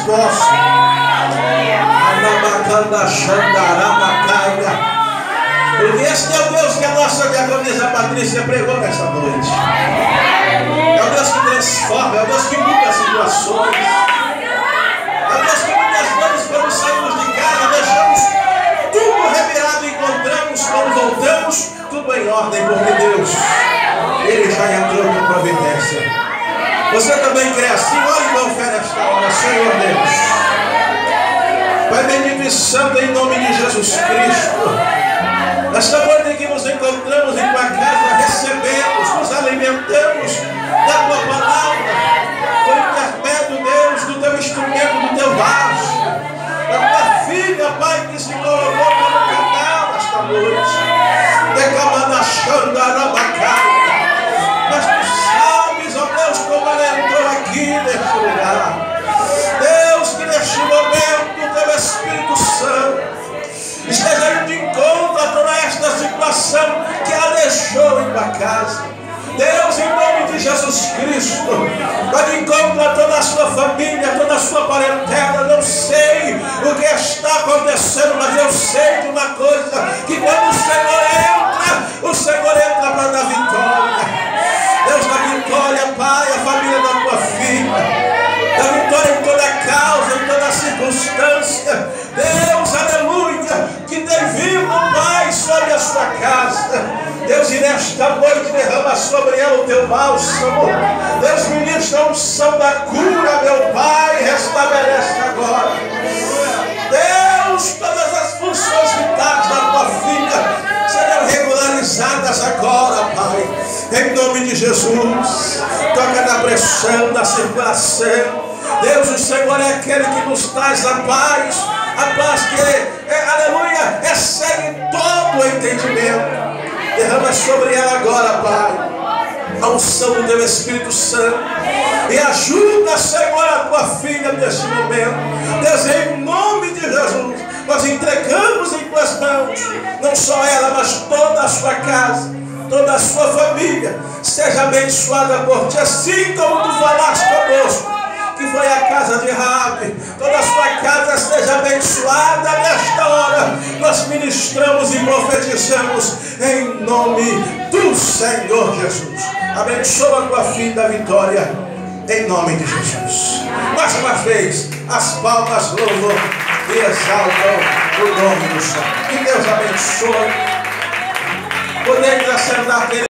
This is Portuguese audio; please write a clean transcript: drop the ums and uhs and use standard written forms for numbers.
resposta. Porque esse é o Deus que a nossa diaconisa Patrícia pregou nessa noite. É o Deus que transforma, é o Deus que muda as situações. É o Deus que muitas vezes, quando saímos de casa, deixamos tudo revirado e encontramos, quando voltamos, tudo em ordem, porque Deus, Ele já entrou com providência. Você também crê assim? Olha e confere esta hora, Senhor Deus. Pai bendito e santo, em nome de Jesus Cristo. Nesta noite em que nos encontramos em tua casa, recebemos, nos alimentamos da tua palavra, por intermédio, Deus, do teu instrumento, do teu vaso, da tua filha, Pai, que se colocou como canal esta noite. Mas tu sabes, ó Deus, como ela entrou aqui neste lugar. Deus, que neste momento o teu Espírito Santo esteja indo de encontro a toda esta situação que ela deixou em tua casa. Deus, em nome de Jesus Cristo, vai de encontro a toda a sua família, toda a sua parentela. Não sei o que está acontecendo, mas eu sei de uma coisa: que quando o Senhor entra para dar vitória. Deus, dá vitória, Pai, a família da tua filha. Dá vitória em toda causa, em toda circunstância. Deus, aleluia, que tem vindo, Pai, sobre a sua casa. Deus, e nesta noite derrama sobre ela o teu bálsamo. Deus, ministra a unção da cura, meu Pai, restabelece agora. Deus, todas as funções vitais da tua filha serão regularizadas agora, Pai. Em nome de Jesus, toca na pressão, na circulação. Deus, o Senhor é aquele que nos traz a paz que, aleluia, excede todo o entendimento. Derrama sobre ela agora, Pai, a unção do teu Espírito Santo. E ajuda, Senhor, a tua filha neste momento. Deus, em nome de Jesus, nós entregamos em tuas mãos, não só ela, mas toda a sua casa, toda a sua família. Seja abençoada por ti, assim como tu falaste conosco, que foi a casa de Raabe. Toda a sua casa seja abençoada nesta hora. Nós ministramos e profetizamos em nome do Senhor Jesus. Abençoa a tua filha da vitória, em nome de Jesus. Mais uma vez, as palmas louvam e exaltam o nome do Senhor. Que Deus abençoe. Podemos assentar.